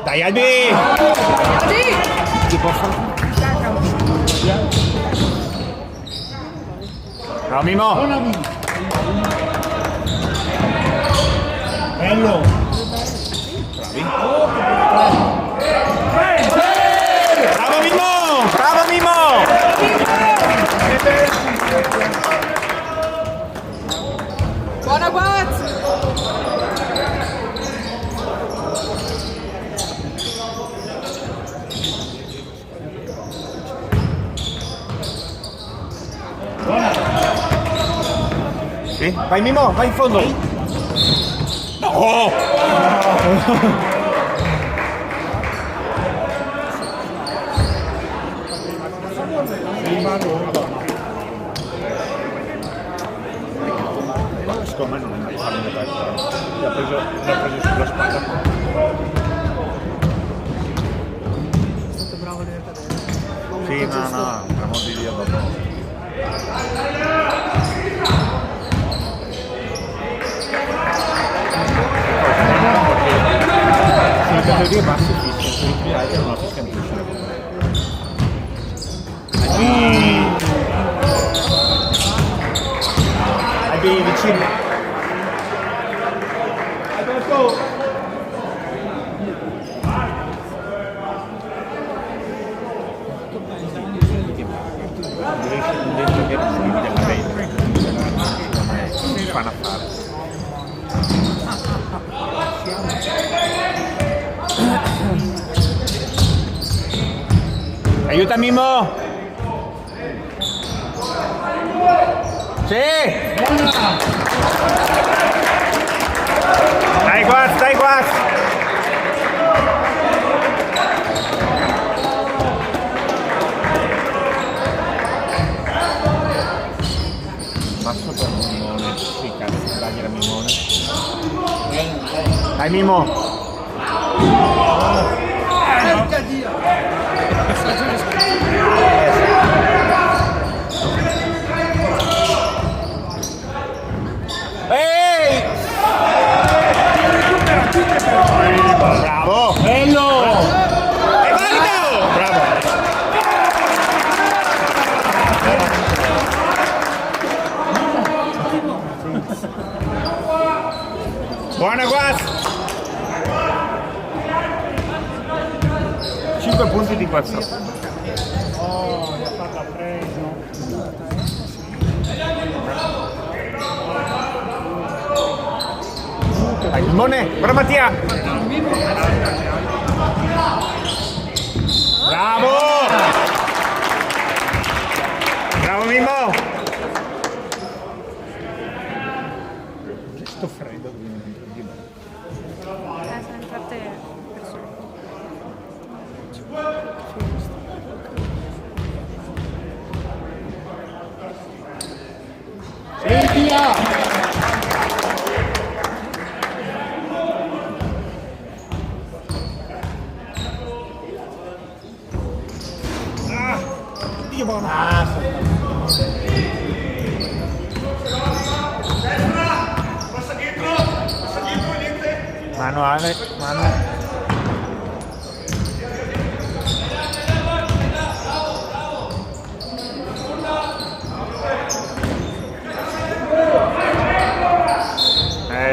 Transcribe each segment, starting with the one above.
Dai Albi! Ti può fare? Bravo Mimo! Bello! Bravi! Bravo Mimo! Bravo Mimo! Buona Guaz! Sì? Vai Mimo, vai in fondo! No! Secondo me non è una palla aperta, l'ha preso sulla spalla. È stato bravo nel cadere. Sì, no, per amor di Dio, dopo. Sulle categorie basse fischia, sui primi altri non la fischia in piscina. Albi vicino. Fanno affare. Aiuta Mimo! Sì! Dai Guaz, dai Guaz! Passo per Mimone, sì cazzo, dai era Mimone. Dai Mimo! Ehi! Bravo! Bello! È valido! Bravo! Buona Guaz! 5 punti di 4. Oh, gli ha fatto preso. Dai, Mimone! Bravo Mattia! Bravo! Bravo Mimmo! Sto freddo di me. Sempre a te. Via! Dio buono! Manuale, mano.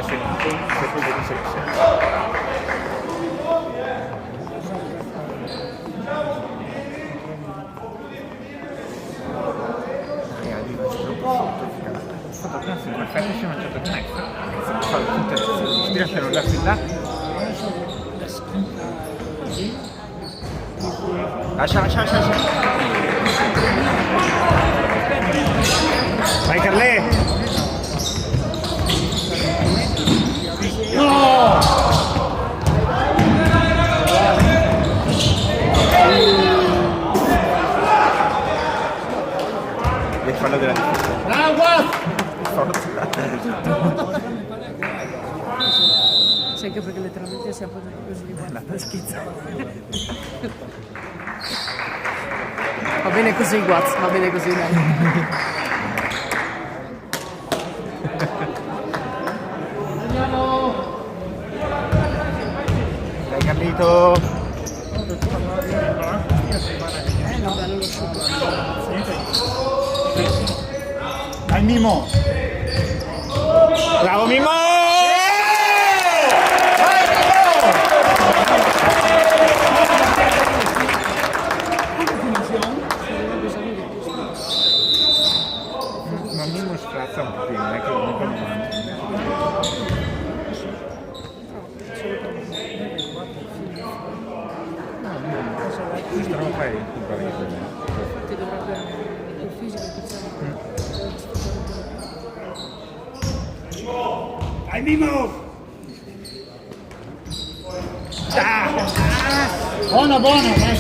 Sì, sì. Perfetto, ci ho mangiato il next. Si lasciano la fila. Lascia. Vai Carlè! No! livello della difficoltà. Sì, anche perché letteralmente si appoggia così di guarda, schizza. Va bene così, Guaz, va bene così, dai. Hai capito? No, bello lo show. Dai Mimo! Bravo Mimmo! Ma Mimmo sprazza un pochino, non è che non è questo non fai il parere. Ti dovrebbe il fisico che c'è. Dai Mimo! Buona, buona! Dai.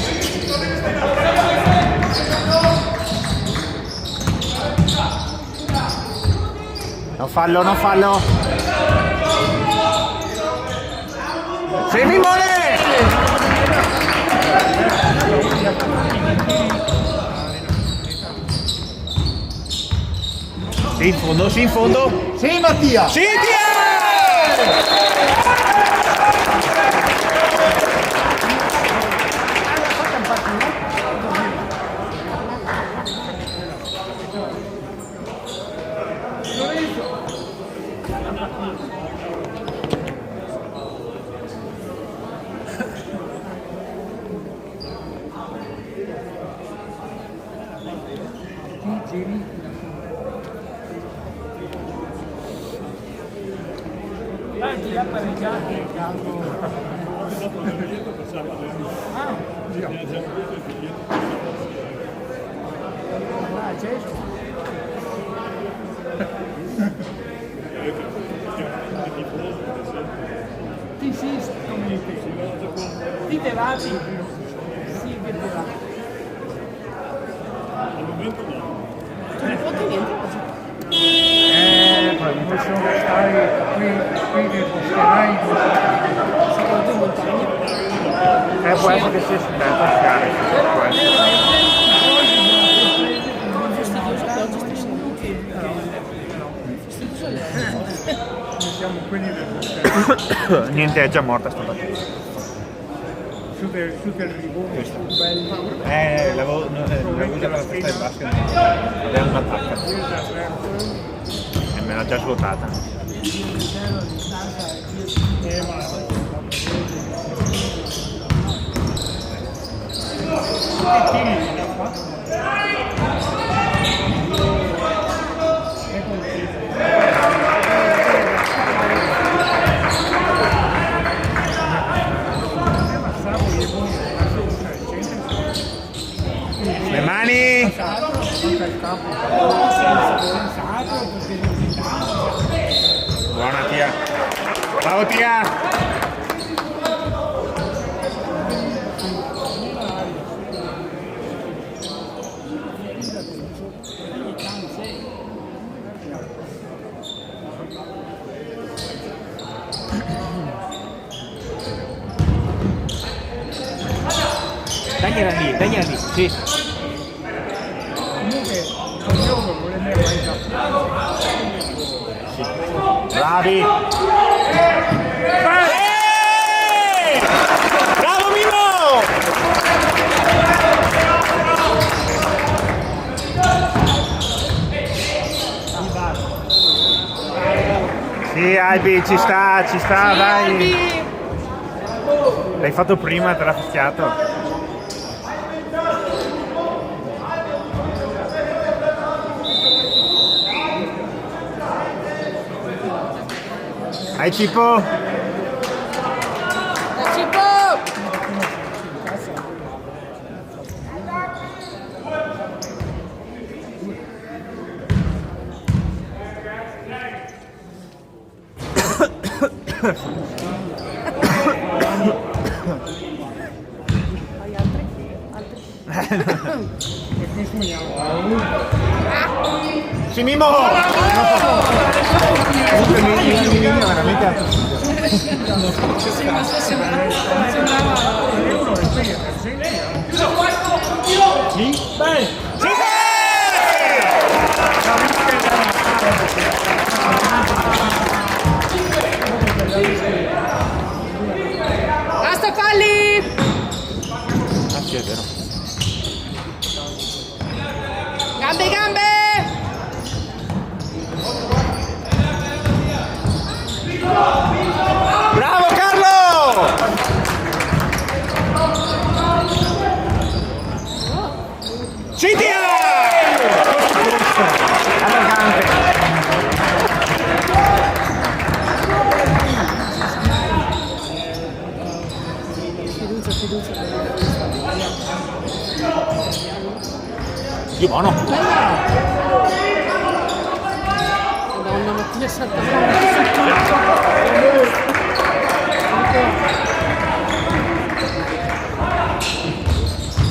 Non fallo, non fallo! Sei Mimone! Sì, in fondo, sì, in fondo! Sì Mattia! Sì, via! Ti si ti devati, si devati. Al momento no. Non foto niente. Non possiamo stare qui che posterai. Secondo te montagna? Può essere che sia successo a sciare, può essere. Siamo quelli del Niente, è già morta sta partita. su del rigore, bello. L'avevo usato la testa del basket ed è un'attacca. E me l'ha già svuotata. Le mani! Buona Tia! Bravo Tia! Dagliela lì, sì. Comunque, ognuno vuole mai Bravi! Bravo Mimo! Sì, Albi, ci sta, dai! L'hai fatto prima, te l'ha fischiato. Hai Cippo? Cipo! Hai altri? Per questo andiamo. Sì, Mimo! Comunque Mimo è veramente alto. Sì, ma se sembrava... Sì? Bene! Sì! Basta falli! Ah sì, è vero. Gambe, gambe! Bravo Carlo! Cintia! Arrogante. Fiducia. Sì, buono. Madonna, Mattia salta.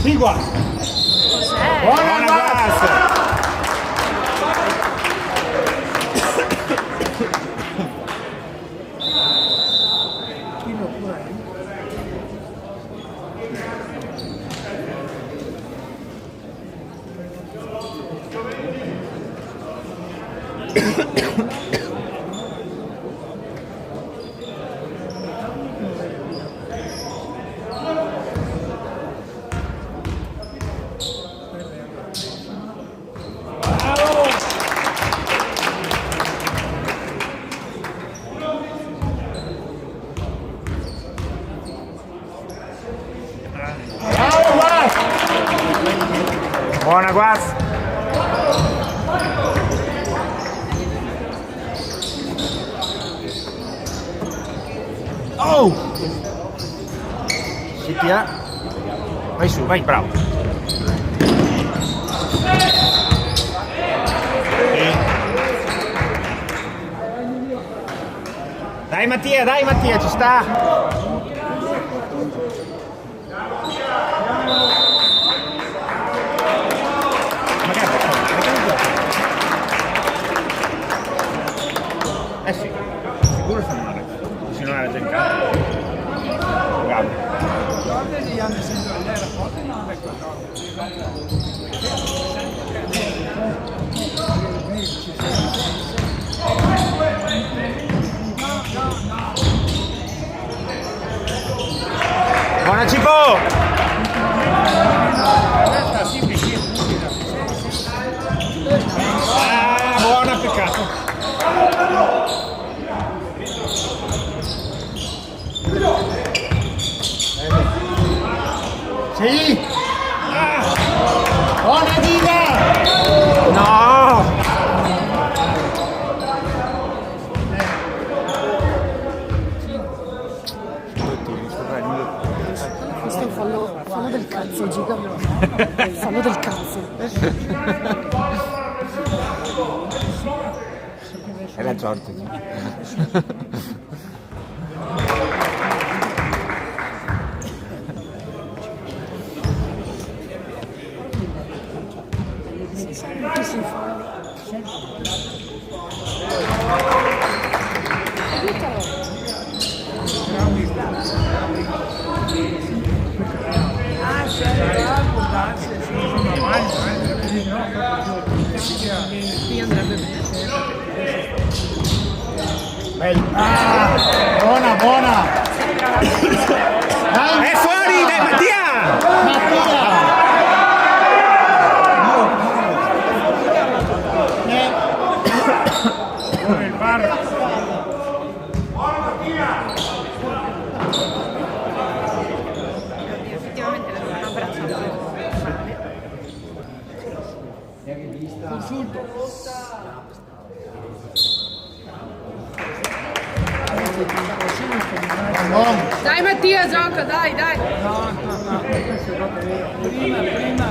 Sigua! Buona Guas! Buona Guas! Oh! Si tira. Vai su, vai, bravo. Dai Mattia, ci sta. Eh sì, sicuro fa male, se non era già in campo. Bravo. Buona Cipo! Ah, buona, peccato. Sì! Ah. Buona Diva! No! Questo è un fallo del cazzo, Giga. Fallo del cazzo. È la sorte. Che si fa? Qui andrebbe bene. Ah, buona! Dai, è fuori, dai Mattia! Il bar. Effettivamente l'hanno abbracciato. Consulto. Dai Mattia, gioca, dai!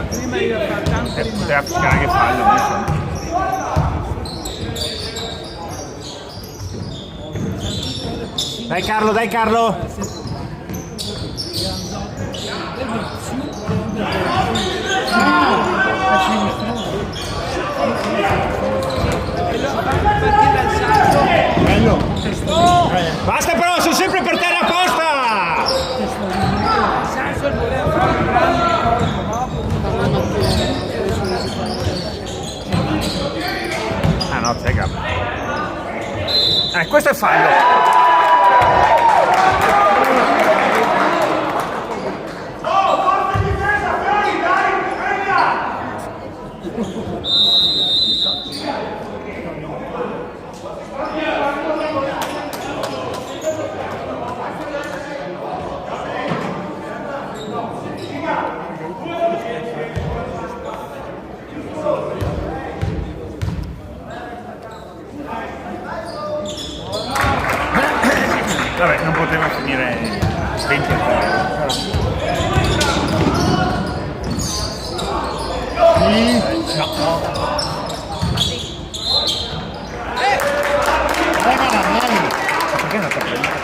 Prima io ho fatto anche Poteva fischiare che fallo. Dai Carlo! No, c'è Gabri. Questo è fallo. Vabbè, non poteva finire 20 a 3. Perché è andato a prendere?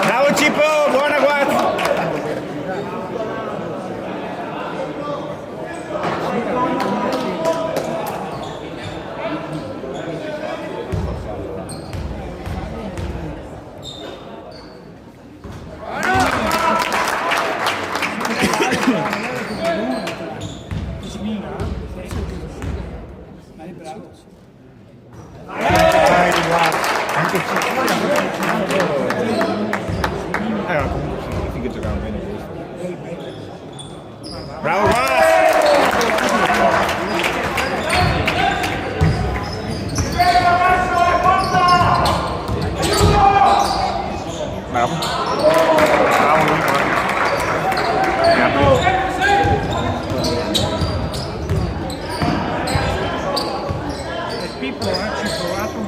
Bravo Cippo, buona guarda. Anche comunque che giocavano bene questo. Bravo Bravo. Bravo lui. Pippo ci ha provato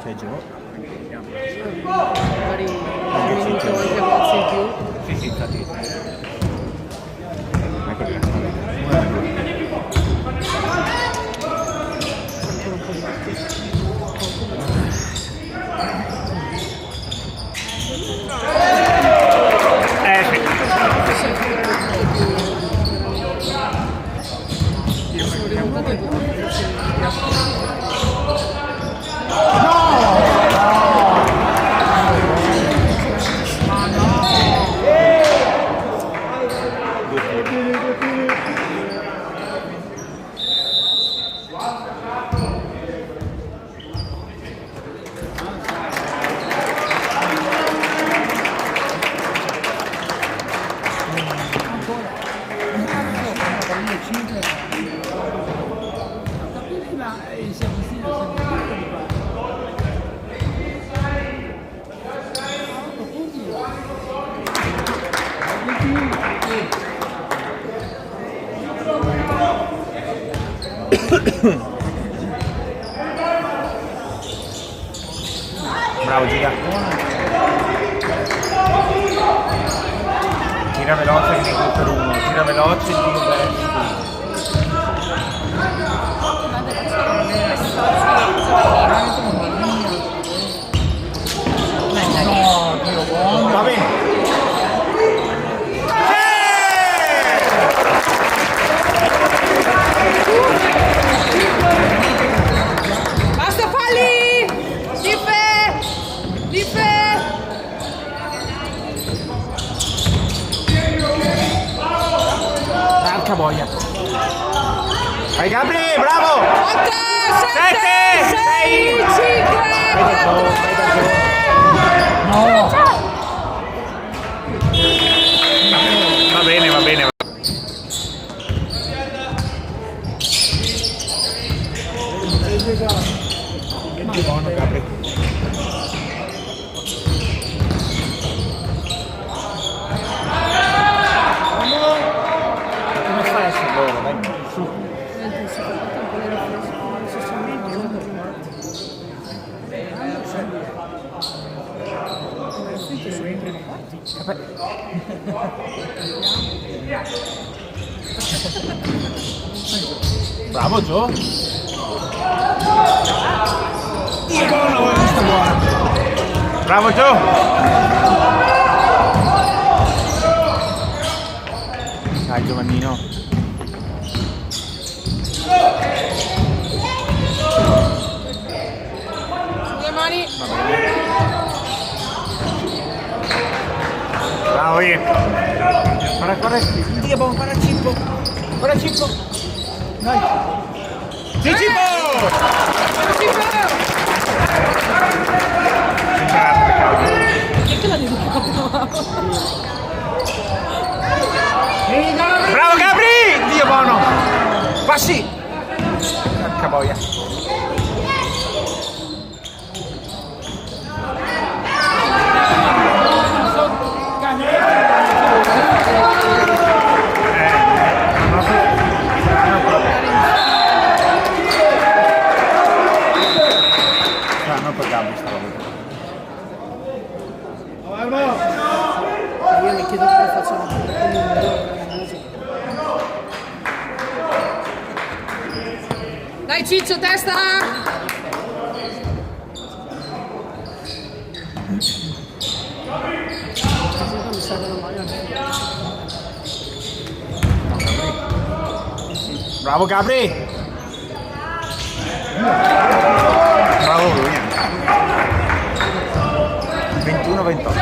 c'è Gio? Magari un minuto o 3 mazzi in più. Sì, infatti. Ecco che bravo Giga. Tira veloce che ne per uno, tira veloce il tiro verso. Va bene. Basta falli! Dife! Porca boia. Vai Gabri, bravo! 8, 7, 6, 5! no! Va bene, va bene. Che buono Gabri. Come fai a essere loro? Dai, su. Bravo Gio. Buono, questo è buono. Bravo Gio. Dai Giovannino. Sulle mani. Bravo Ian. Guarda, Dio, guarda Cippo. Guarda Cippo. Dai. Cippo! Che la devi Bravo Gabri! Dio buono! Passi! Porca boia! Non per Gabri sta roba. Io mi chiedo come facciamo. Dai Ciccio, testa! Bravo Gabri! Bravo lui. 21-28.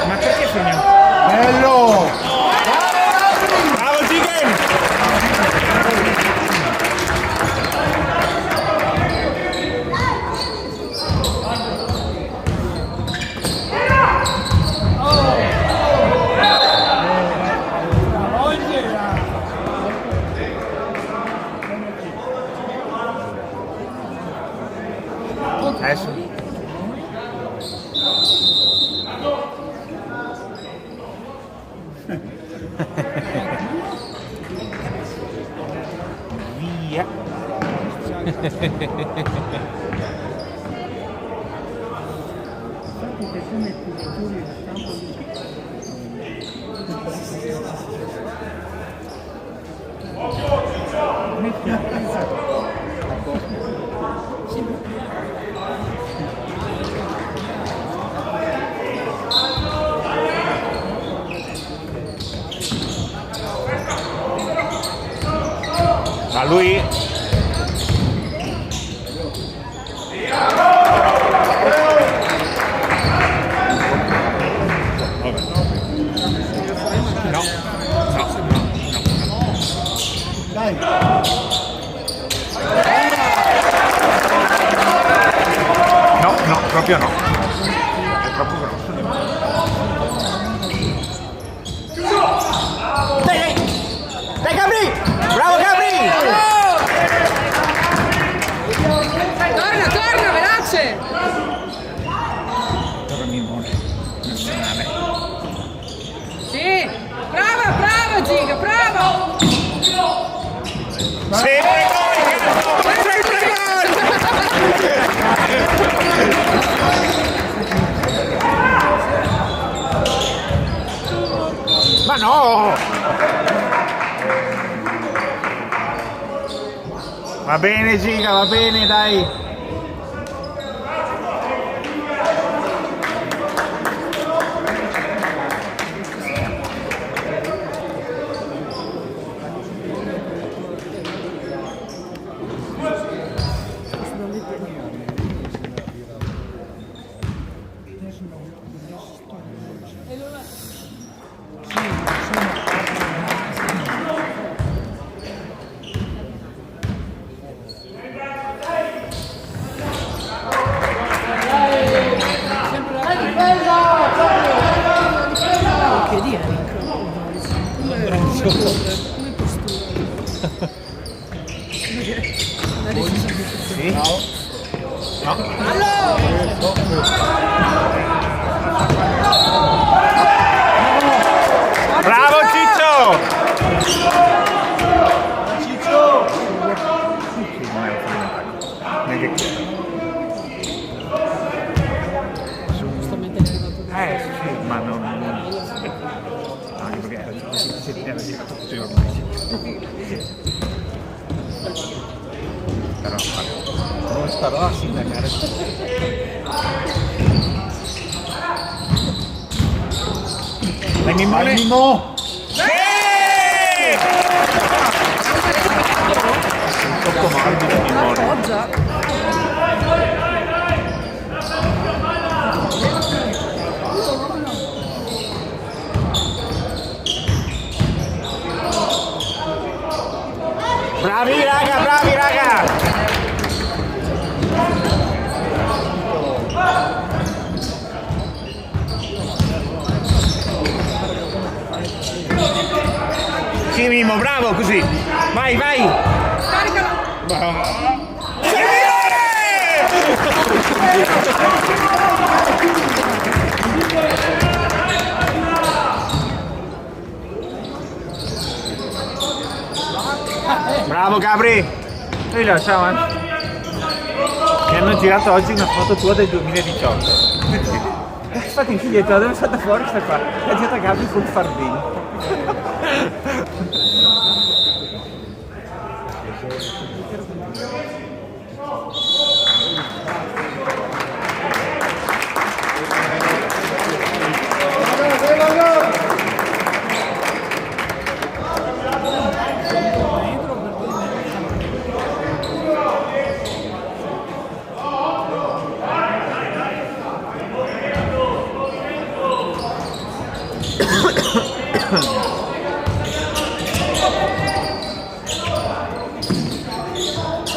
Ma perché segna? Bello! Bravo Chicken! Adesso. Via. Ma lui Dai. no, proprio no. È troppo grosso. Dai Gabri! Bravo Gabri! Torna, veloce! Torna Mimone. Nazionale. Sì! Bravo Giga, bravo! Sempre gol! Sempre gol! Ma no! Va bene Giga, va bene, dai! Che dire? Sì? No? Bravo tutti ormai. Però non starò a sindacare. Dai Mimone! Mimmo! Troppo morbido Mimone. Appoggia. Bravi raga, bravi raga! Sì Mimmo, bravo così! Vai, vai! Bravo Gabri! Ehi là, ciao Mi hanno girato oggi una foto tua del 2018. Infatti in figlietto, dove è stata fuori sta qua? L'ha girata Gabri sul fardino.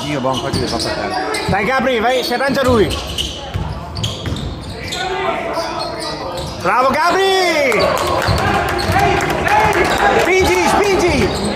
Io buon qua ti devo fare. Dai Gabri, vai, si arrangia lui. Bravo Gabri! Spingi, spingi!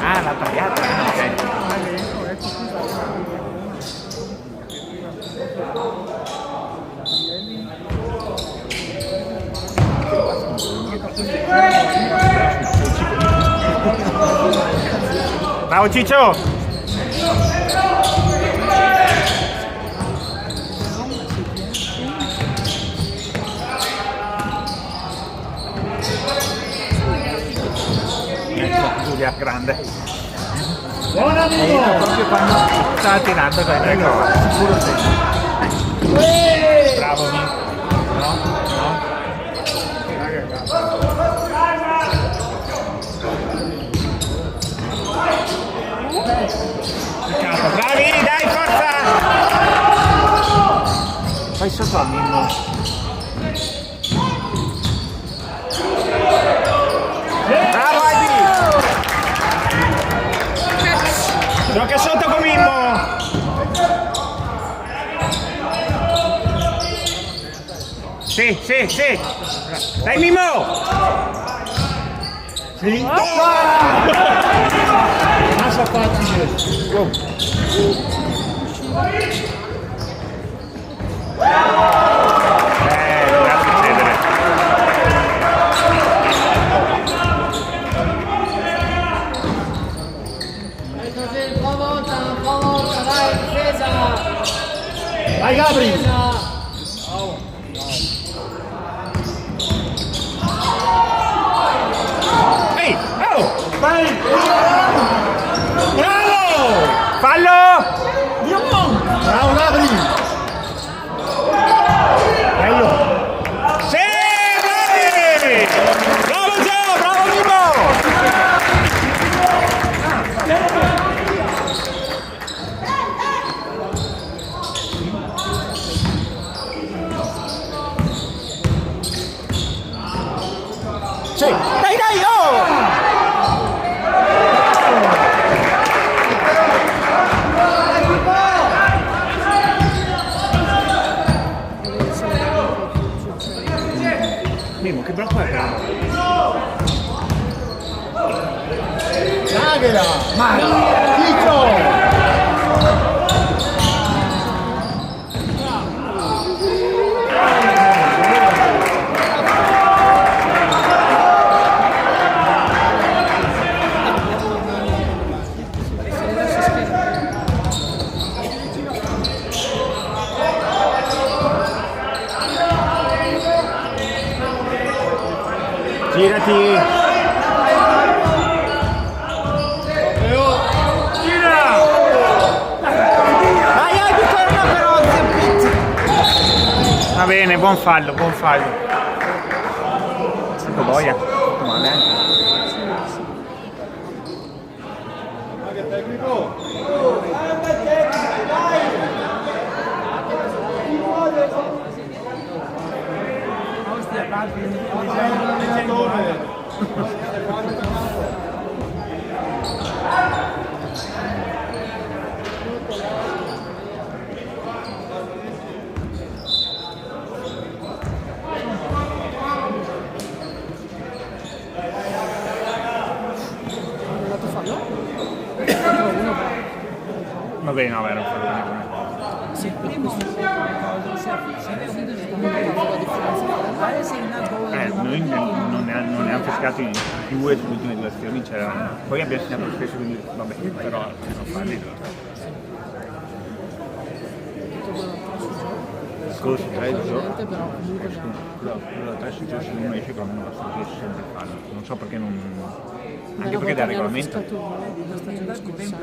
Ah, l'ha tagliata, ok. Bravo Ciccio! Giulia, grande. Buon amico! Proprio quando stava tirando con sicuro sì. Bravo Mimmo. No? No? Bravi, dai, forza! Fai sotto a Mimmo. Bravo Albi! Gioca sotto con Mimmo! Sì, sì, sì! Dai Mimmo! Sì? Massa facile! Wow. Grazie Cedere. Forza, vai, difesa! Fallo! Bravo Gabri! Bello! Sì, bravi! Bravo Gio, bravo Mimo! Sì, dai dai, oh! Mimo, che braccio è però? Daghela! Chico! Girati! Gira! Vai, torna però, va bene, buon fallo, buon fallo. Ecco boia, fatto male, dato fallo? Va bene, no, era un fallo unico. Sì, per questo Noi non ne hanno fiscati due sulle ultime due azioni, poi abbiamo segnato lo stesso, quindi vabbè, però non falli. Scusa, tre il gioco. però comunque Quello da tre si gioca se uno esce con uno studio sempre fallo. Non so perché non. Anche una perché dal volta mi hanno regolamento. fiscato uno la stagione scorsa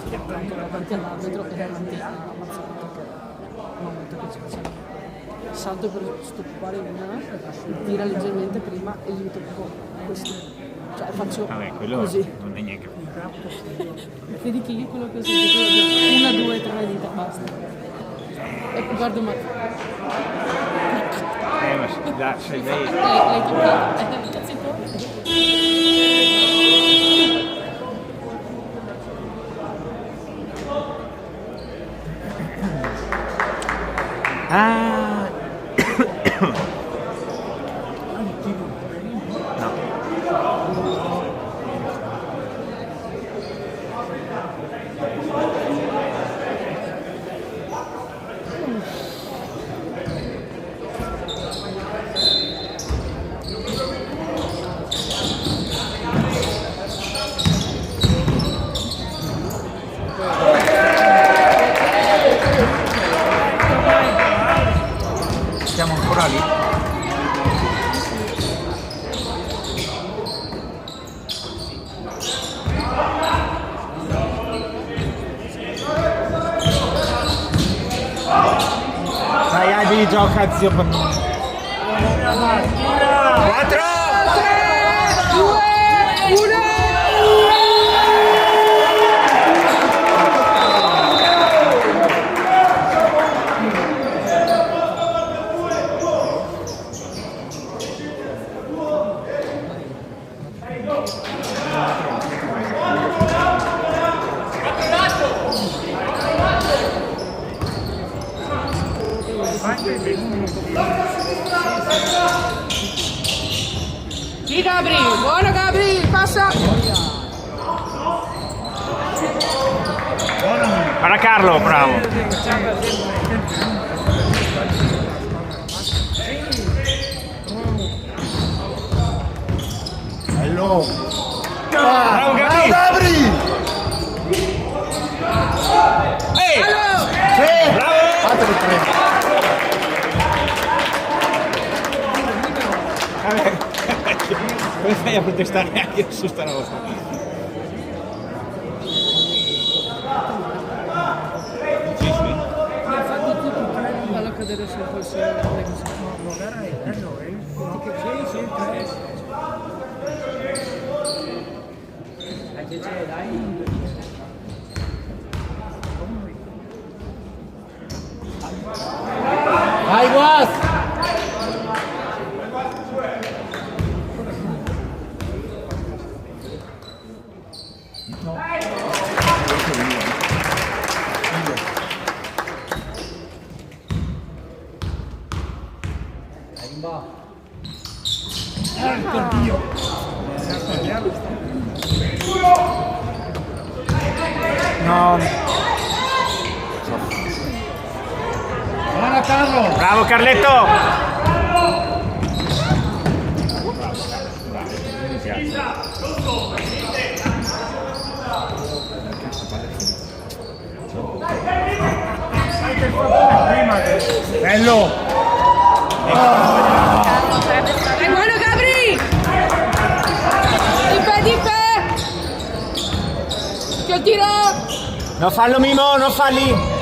che era tanto davanti all'arbitro e davanti a Mazzarotta che una volta che ci facciamo salto per stoppare una, tira leggermente prima e gli tocco questo, cioè faccio Vabbè, quello così. non è niente. Vedi che io quello che ho sentito una, due, tre dita, basta. E guardo ma Ma se lei. l'hai toccato, cazzetto. Ah! No. Siamo ancora lì. Dai, Adi, gioca, zio Pannone. 4! Sì Gabri, buono Gabri, passa! Guarda Carlo, bravo. Bello! Bravo Gabri! Gabri! Ehi! Sì! Bravo! Fateli tre! Vabbè. Come fai a protestare anche su sta roba? Sì, sì. Ma infatti tutti e tre non vanno a cadere sempre se non è così. Magari è bello, sì, sì, Vai, Guas! No. Buona Carlo! Bravo Carletto! Bello! Dai, buono Gabri! Dipe! Che tiro! Non fallo Mimo, non falli!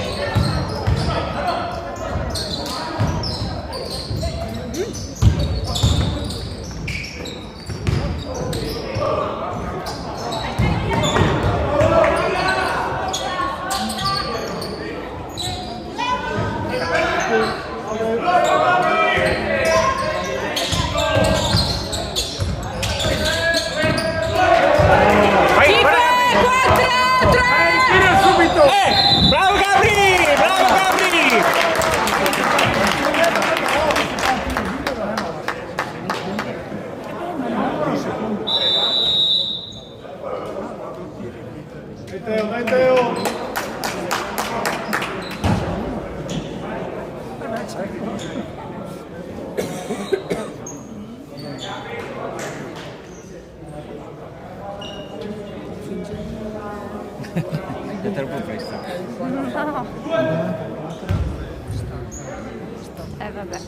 Vai, tira subito! Bravo Gabri! Bravo Gabri! Dai Teo! È troppo presto. No. Vabbè.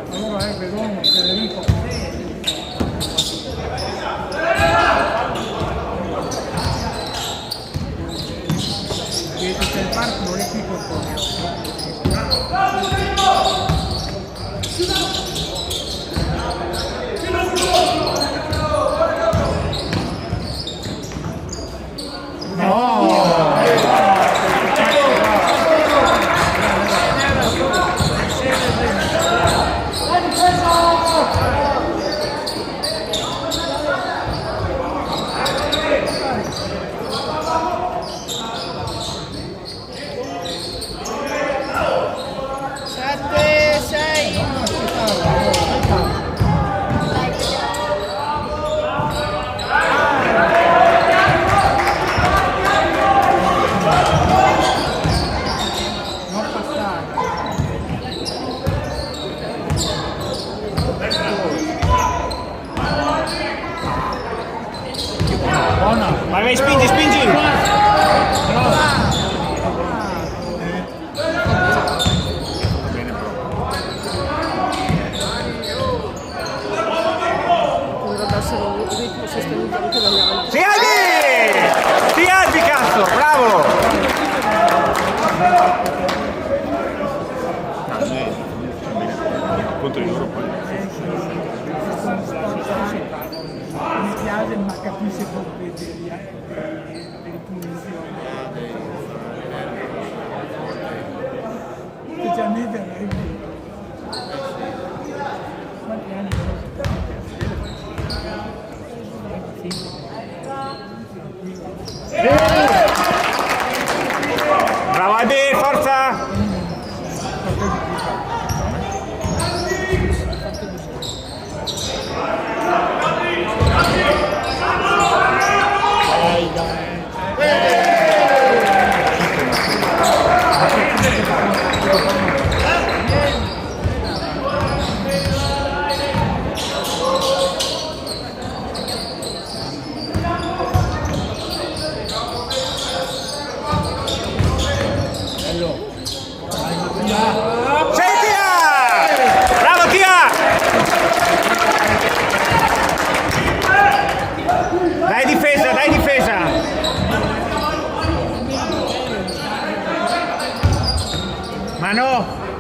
Allora vedremo Federico. Vedi che il parco non è qui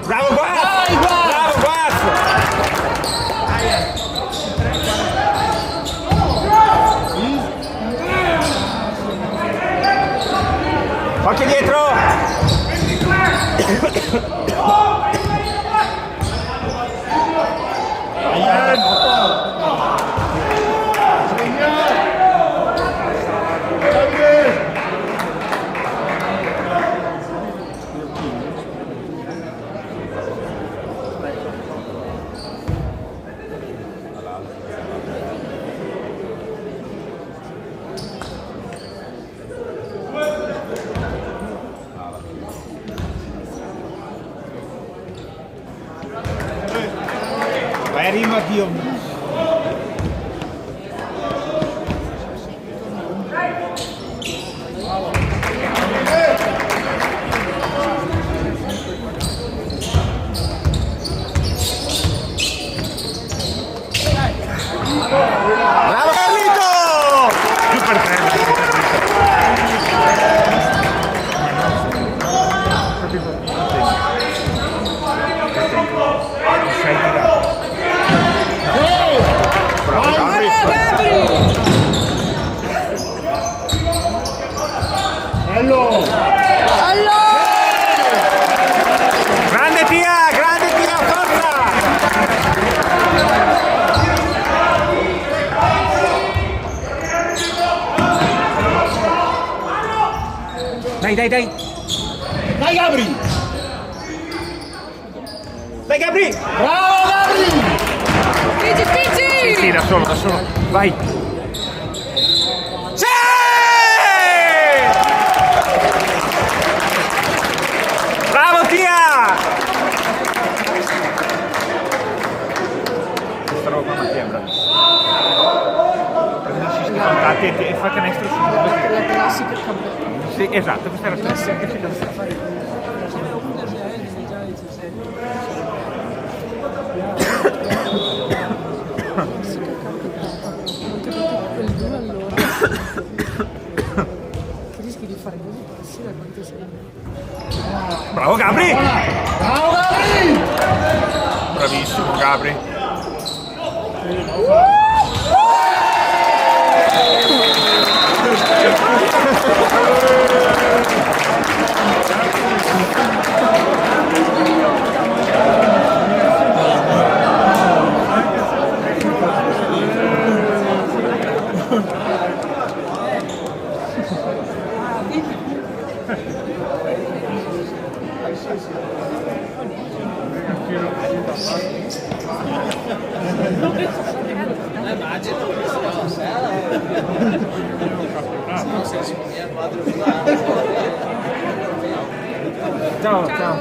Bravo Guaz! Dai, Guaz! Bravo Guaz! Occhio dietro! Vai rima Dio. Bravo Carlito! Super Bello! grande Tia, forza! Dai! Dai Gabri! Dai Gabri! Bravo Gabri! Sì, da solo. Vai! Sì! Bravo Tia! Questa roba ma ti è bravissima. Prendersi sti contatti e fa canestro subito. La classica campetta. Sì, esatto, questa è la classica. Anche perché quel 2 all'ora che rischi di fare così passi da quanto sei. Bravo Gabri! Bravo Gabri! Bravissimo Gabri! Ciao.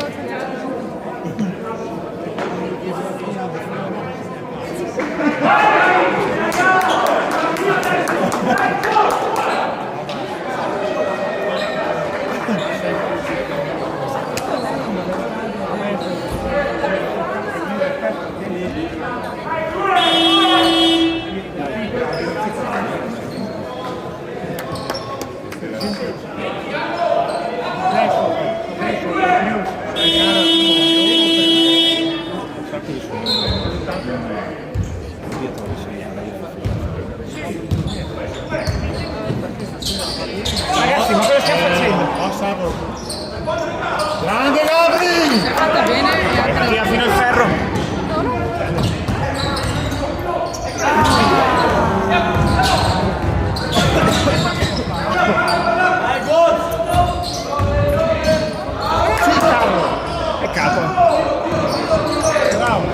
Ragazzi, ma cosa stiamo facendo? Grande Gabri! Si è fatta bene e anche Tira fino al ferro. Peccato. Bravo!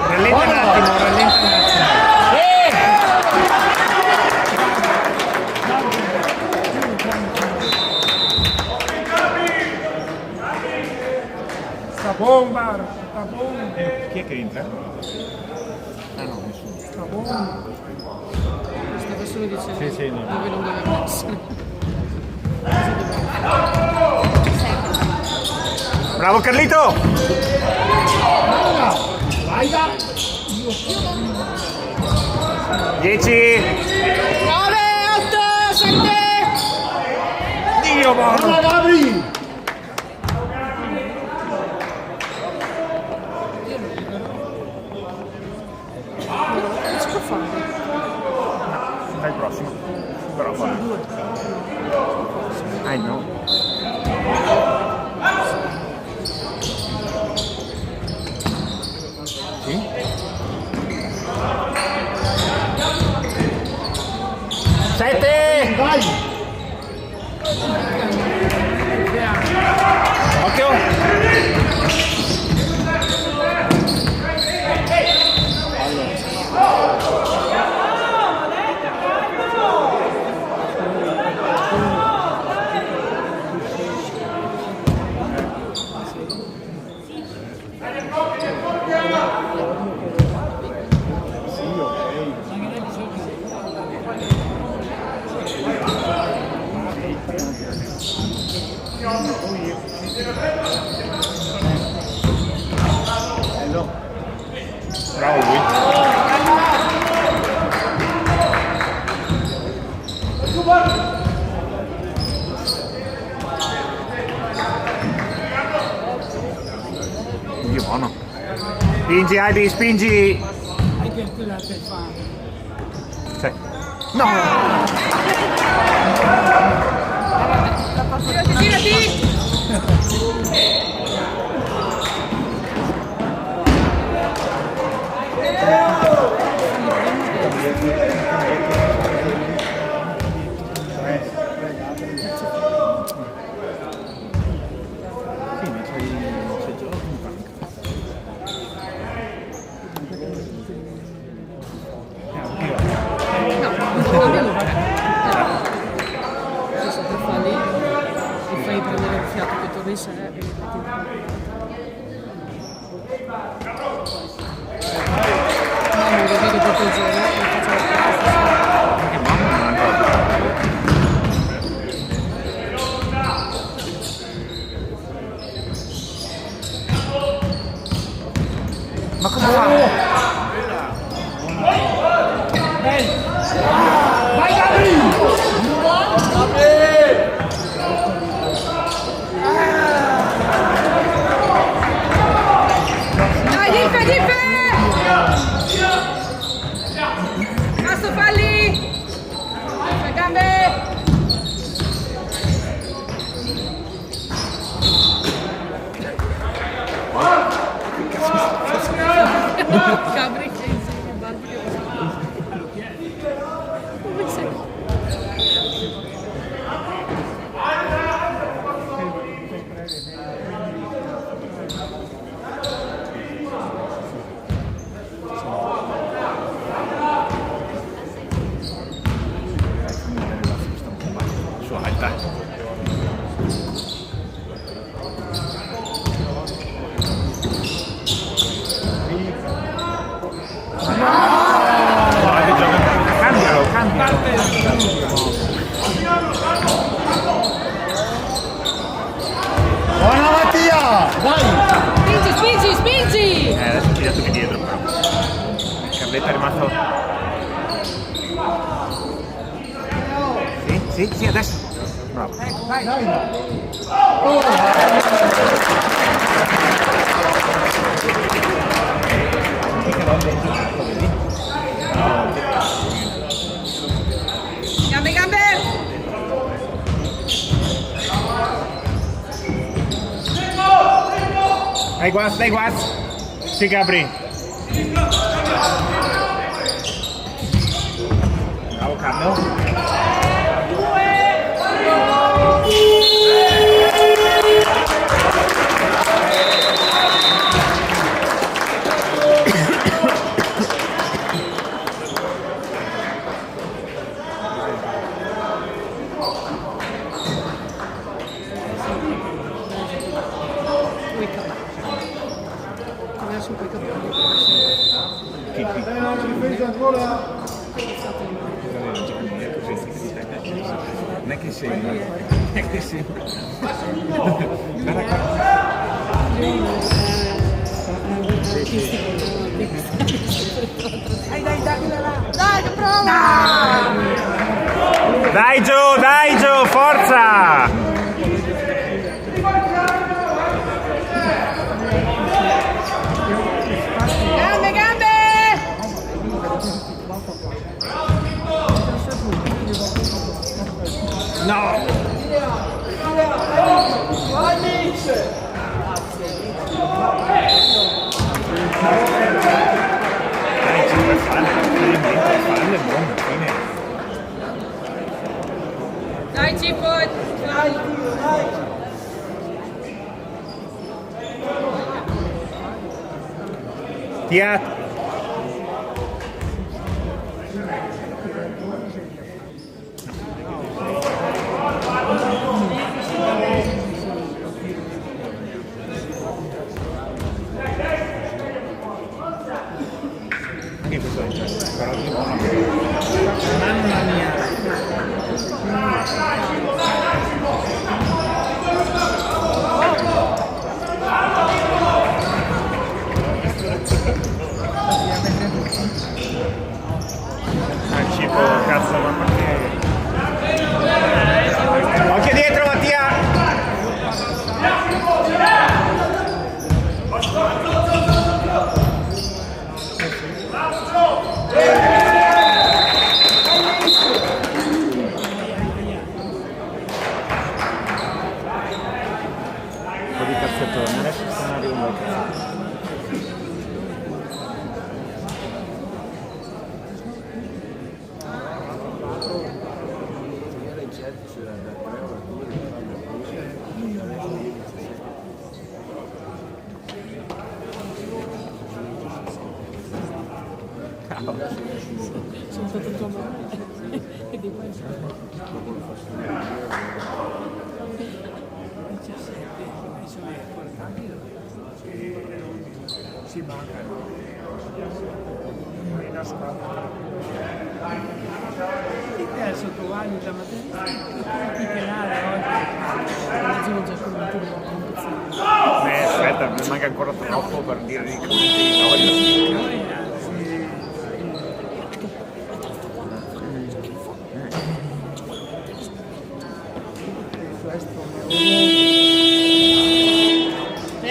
Rallenta un attimo. Sta bomba! Chi è che entra? Ah no, nessuno. Sta bomba! stava solo dicendo Sì, no. dove non doveva essere. Bravo Carlito! Vai da! 10! 9, 8, 7! Dio buono! Brava Gabri! I know. Sì? Sette! Vai! Occhio! Bravo lui. Dio buono. Spingi Heidi, spingi. Anche quella per fare. Sì. No! Tirati! Se tu fa lì e fai prendere il fiato che torni se e metti mamma lo vedo tutto il giorno e faccio la classe. Che mamma non ha ma cosa fa? Vai Gabri! Dai, Dippe! Cazzo falli! Le gambe! Gabri che insegna Barbie. Come sei? Su, dai. Cambialo. Buona Mattia! Vai! Spingi! Adesso ti dato dietro però. Carletta è rimasto. Sì, adesso. Bravo. Gambe! Dai guas. Sì, Gabri. Bravo Carlo. Puoi capire. Adesso puoi capire. Non è che sei. Dai, che prova! Dai Gio, forza! Gambe! No! Dai Cippo, dai. Tia. Anche questo è incerto, però di buono. Mamma mia. Cibo, cazzo, mamma mia. Occhio dietro, Mattia! Un po' di cazzettone, adesso stanno arrivando. Sono stato tua mamma e di questo. 17, si mancano. In una squadra. Che te sottovaluta, ma ti penale oggi. Immagino già commenti della competizione. Aspetta, mi manca ancora troppo per dire di commenti.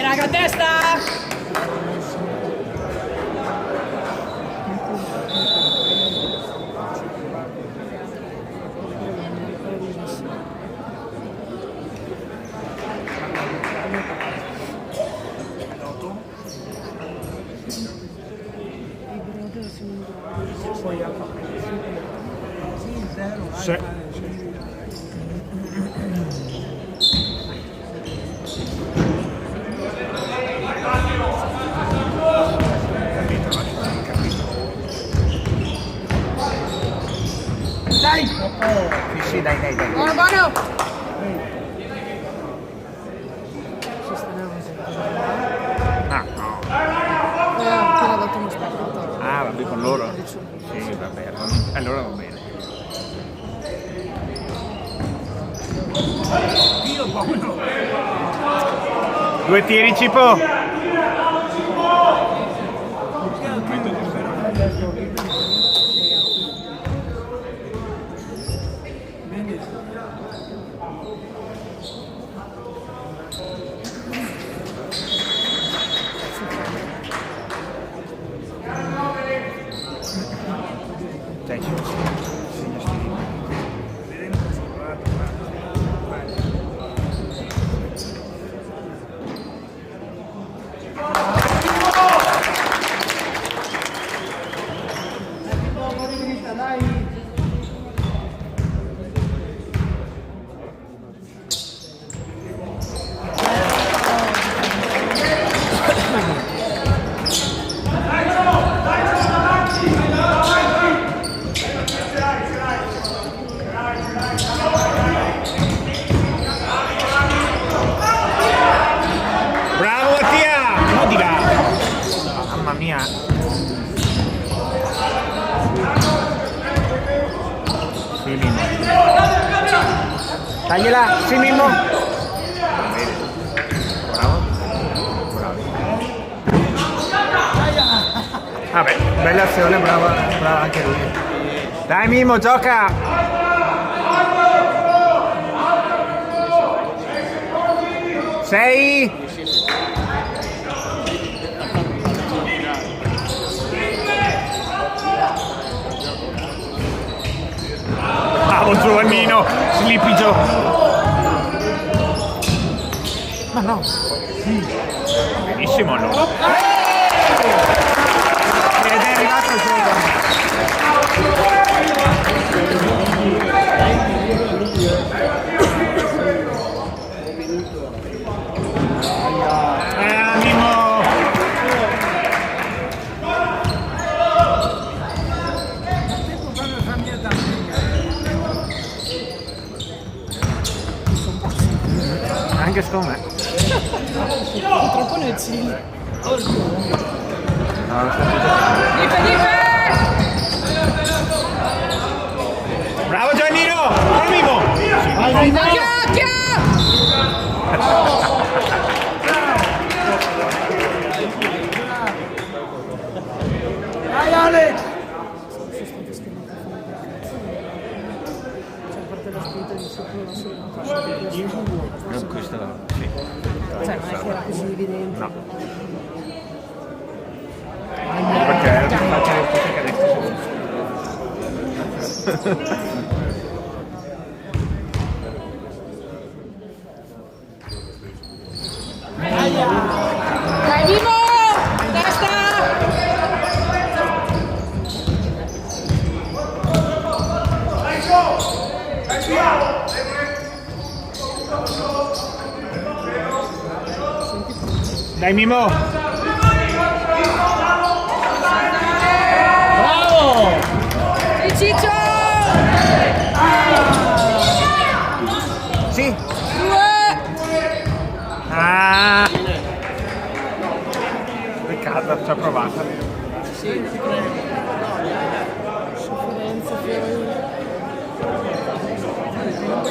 Raga, testa! Sì. Dai! Sì, dai. Buono, buono! Ah, no. Appena dato uno spaccato. Ah, vabbè, con loro? Sì, vabbè, allora va bene. Due tiri, Cipo! Dai, Cipo, segna sti. Bravo Mattia! No di là! Mamma mia! Sì, Mimmo. Tagliela! Sì, Mimmo! Bene. Bravo. Vabbè, bella azione, brava anche lui. Dai Mimmo, gioca! Sei? Bravo Giovannino, Slippy Joe. no? Sì. Benissimo allora. Ed è arrivato il gioco. Mimo! Anche secondo me. Purtroppo nel Cile. No, lo sto giocando. Bravo Giannino! Bravo Mimo! Vai, vai, Vai Alex! Cioè, a parte la spinta di sopra la sopra. No, questo sì. Cioè, non è che era così evidente. No. Perché era più facile che adesso. Dai, Mimo! Testa! Dai Mimo! bravo! Sì, Ciccio! Sì! 2! Ah! Peccato, ci ha provato. Sofferenza, fiori.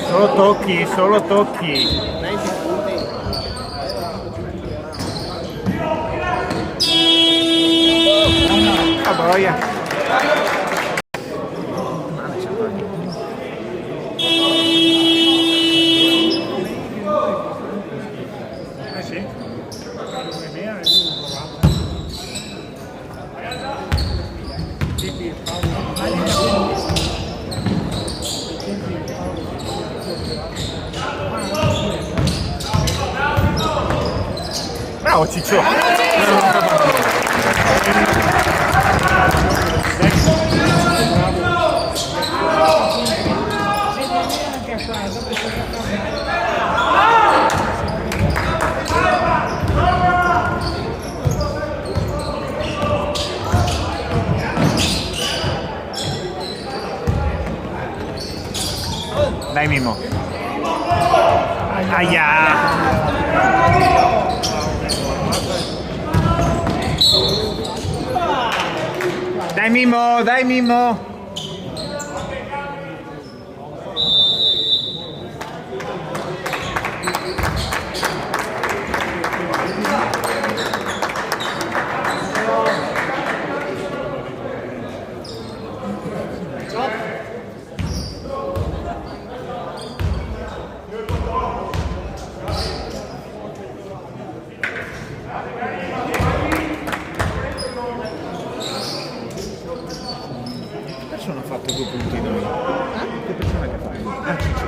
Solo tocchi, solo tocchi. Ah, boia. Sì. Bravo Ciccio! Dai Mimo! Aia! Dai Mimo, dai Mimo! Che persona ha fatto 2 punti noi? Che persona che fa? Ah, Ciccio.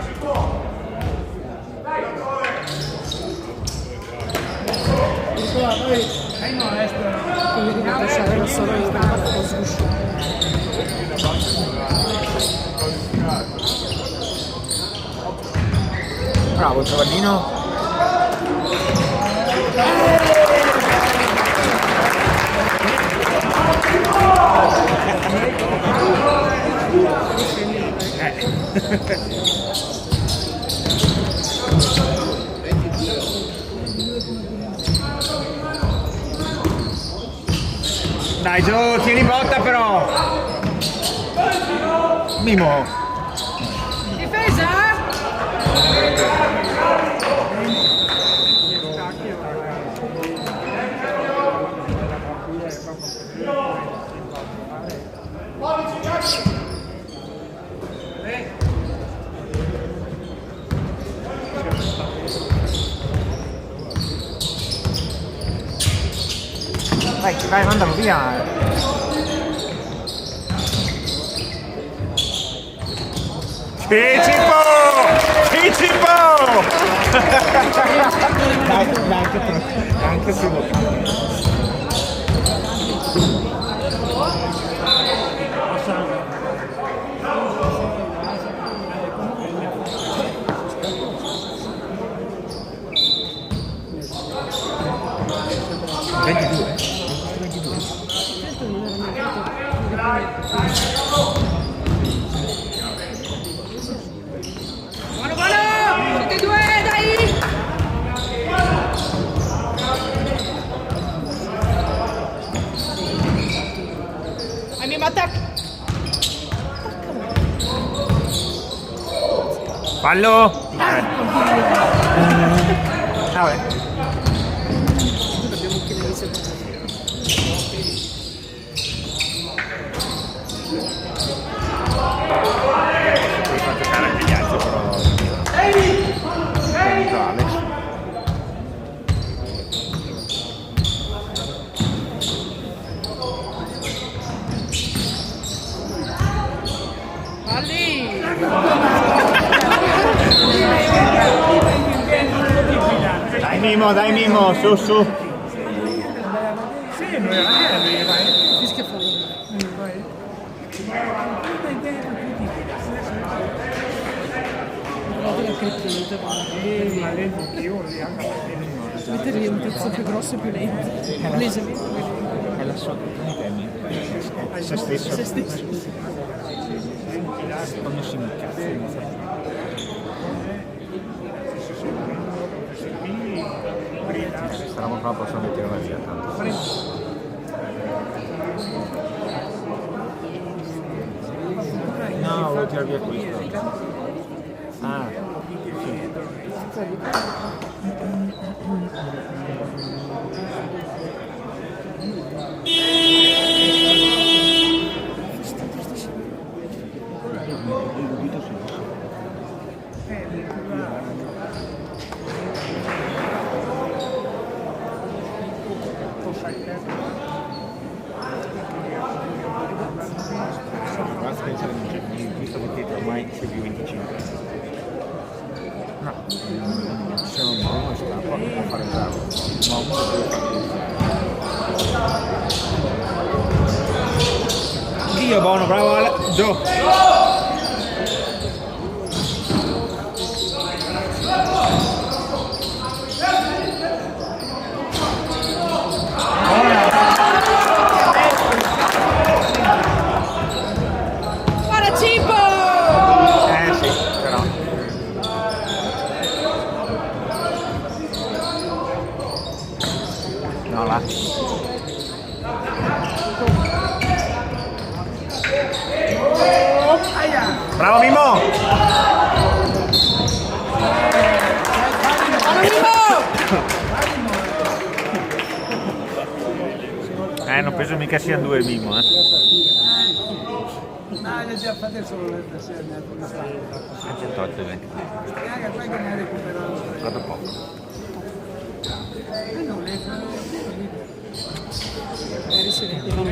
Quindi devo lasciare da solo io, non posso uscire. Bravo Giovannino. Dai Gio, tieni botta però. Mimo. Difesa! Vai, vai, mandalo via. Ciccipo! Ciccipo! Dai. 22? Buono, buono! Tutti e due, dai! Anima attack! Fallo! Vabbè. Dobbiamo chiedere se Poi fa giocare anche gli altri, però... Contro Alex. Falli! Dai Mimo, su su. fischia fuori. Guardate la criptonite, mettergli un pezzo più grosso e più lento. Lesami. È la sua criptonite, è se stesso. Se stesso. Quando si incazza. Questa roba qua posso metterla via tanto. No, volevo tirare via questo. Ah, sì. Basta pensare non c'è visto che ormai c'è più 25. No, se non Bruno scappa non può fare bravo. Ma uno deve fare. Dio buono, bravo Gio. Guarda Cippo! Sì, però. No, là. Bravo Mimo! Buono Mimo! Non penso mica siano due Mimo, Ma le già fatte solo le persone, Anche tolte bene. anche poi che ne recuperato. Guarda poco. Non le Magari si vedevano di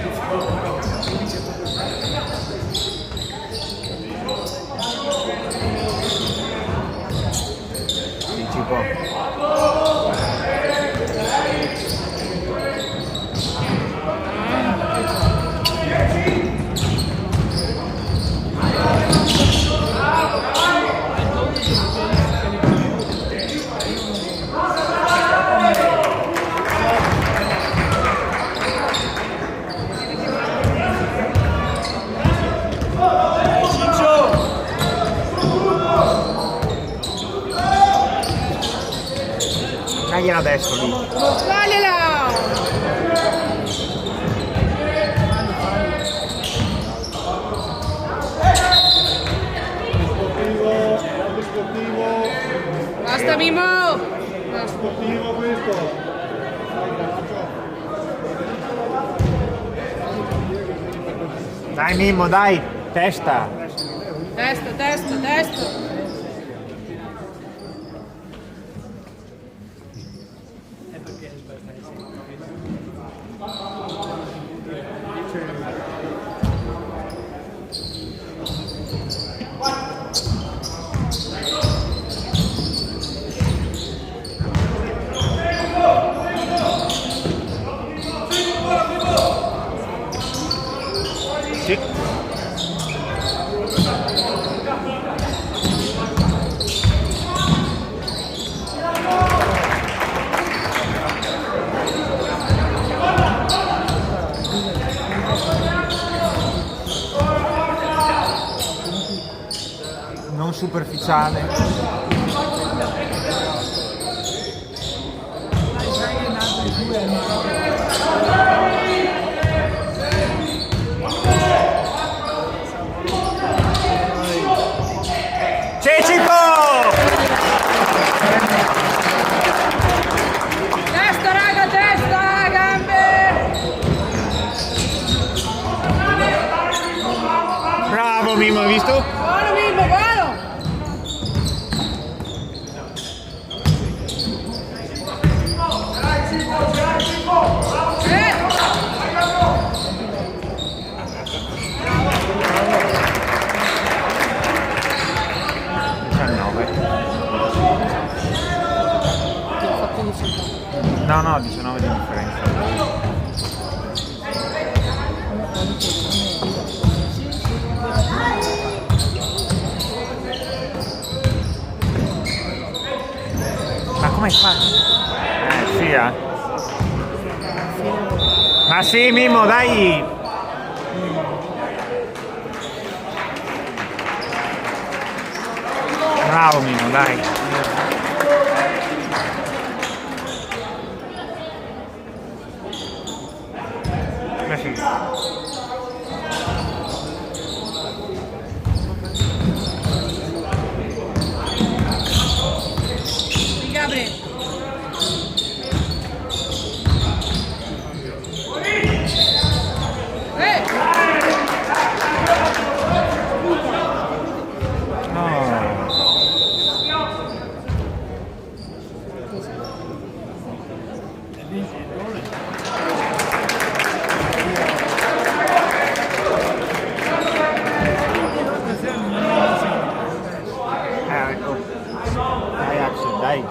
Sì, ci può. Dagliela adesso lì. Sbagliala! Basta Mimo! Dai Mimmo, dai, testa. Testa, testa, testa! Sì. sale. Cecipo! Testa, raga, testa, gambe! Bravo Mimo, hai visto? Buono, Mimmo, buono! No, no, 19 di differenza. Ma come fai? Sì, eh. Ma sì, Mimmo, dai! Bravo Mimmo, dai! Sì. Gabri. Ecco. Dai Axel, dai.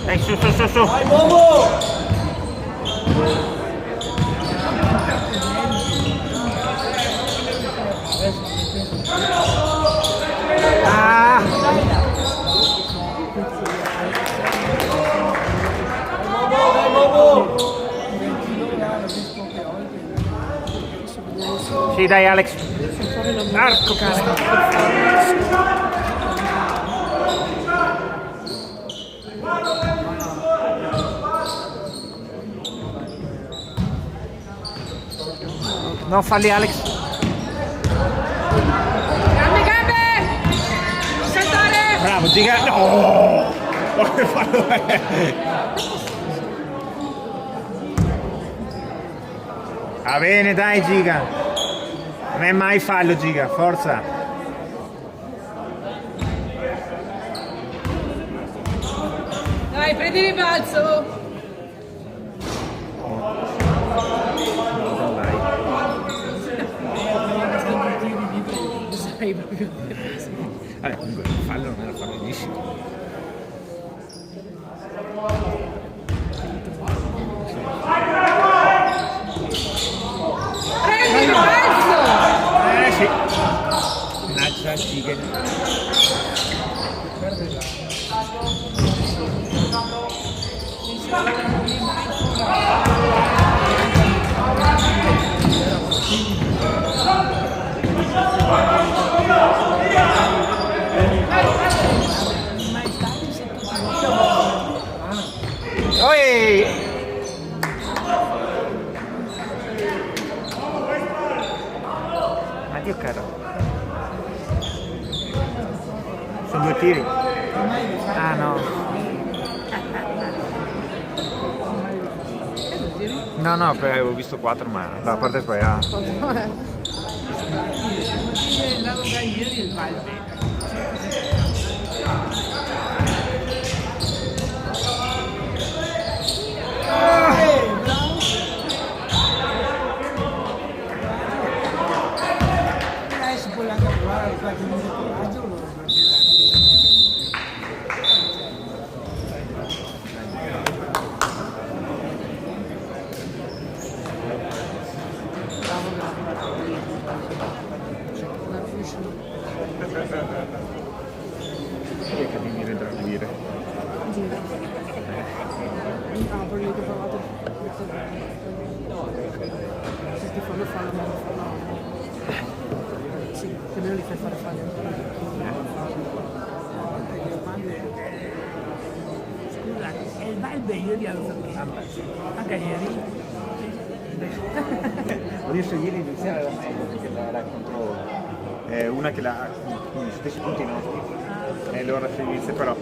Dai, su. Vai Bobo! Ah! Vai Bobo! Sì, dai Alex. Marco, cane. Non falli Alex. Gambe! Saltare! Bravo, Giga. No! Va bene, dai Giga. Non è mai fallo Giga, forza. Dai, prendi il rimbalzo! Vabbè, comunque il fallo non era fallosissimo. Prendi il rimbalzo! Sì. Mannaggia Giga. Oi! Addio caro. Sono 2 tiri. Ah no. No, avevo visto 4 ma la parte sbagliata. Adesso puoi anche provare qualche minuto di Che mi viene da dire. Ah, perché ho provato. ti fanno fallo, ma non fanno. Sì, che non li fai fare fallo. Scusa, è il balde io di alzo anche ieri. Adesso ieri iniziare era meglio perché era contro una che ha gli stessi punti nostri e loro si inizia però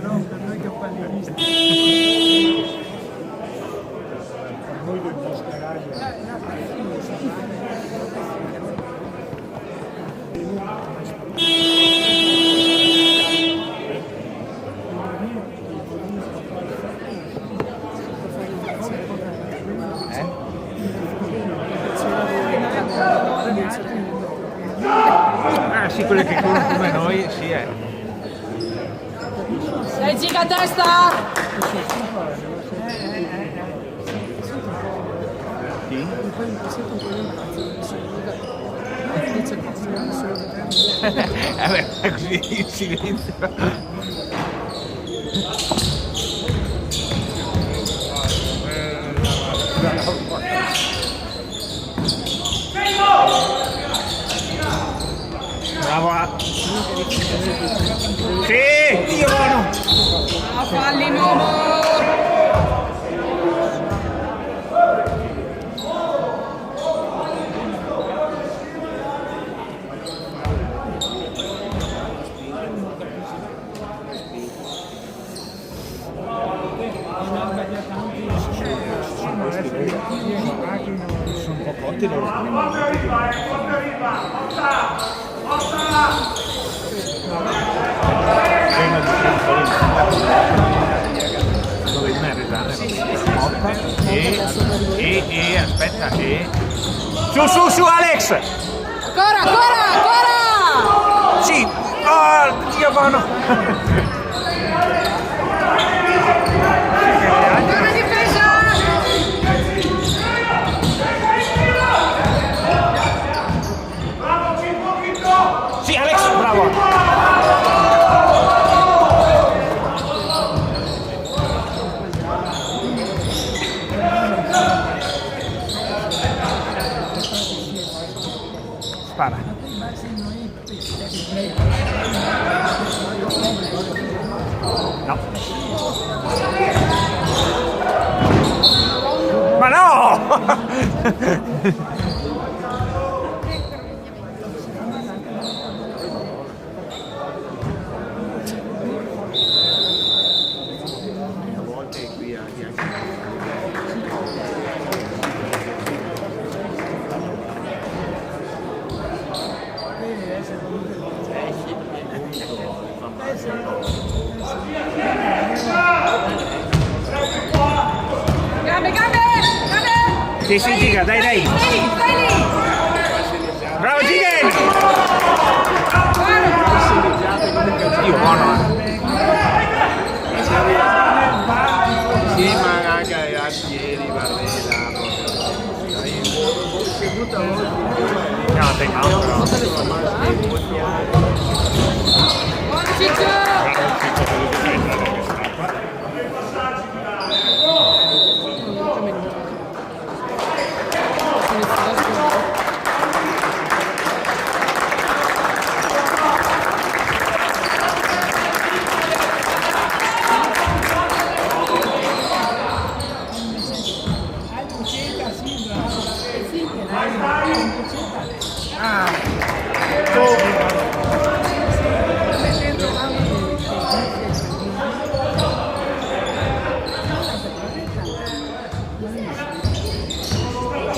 No, per noi che pallionisti. ah sì, quelli che corrono come noi, sì Dai, giga a testa! Sì? Poi mi sento un po' di imbarazzo, dice cose, solo Vabbè, così in silenzio. Bravo! Sì! Dio buono! A falli, Momo! Sono un po' cotti loro. Dove non è Resana, e aspetta, su Alex! Ancora, ancora, ancora! Sì! Oh, Dio buono! Buona difesa! Sì, Alex, bravo! Spara. No. Ma no! Gambe, gambe! Gambe! Sì, sì, Giga, dai, dai! Stai lì, stai lì! Bravo Giga! Guarda! Dio buono! Sì, ma anche ieri, Varela. No, time out però. Buono, Ciccio!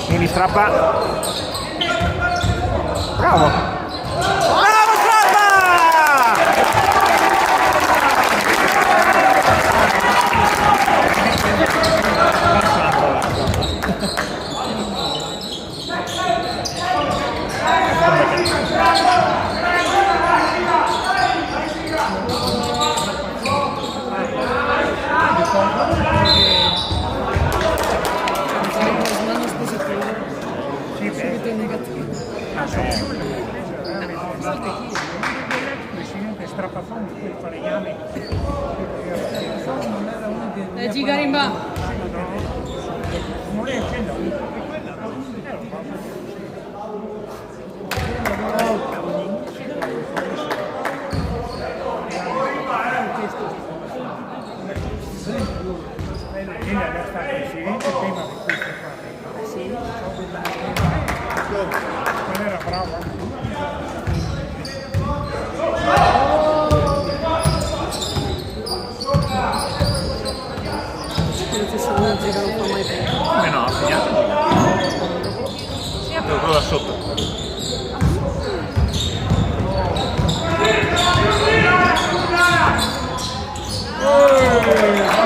Quindi strappa. Bravo! Bravo strappa! subito negativo. Gigarimba. Non riesce no. Lei era stata presidente prima di questo qua. Sì. Non era brava. Non ci sono una giga, non fa mai bene. Come no, segnato. Segnato quello da sotto. Oh!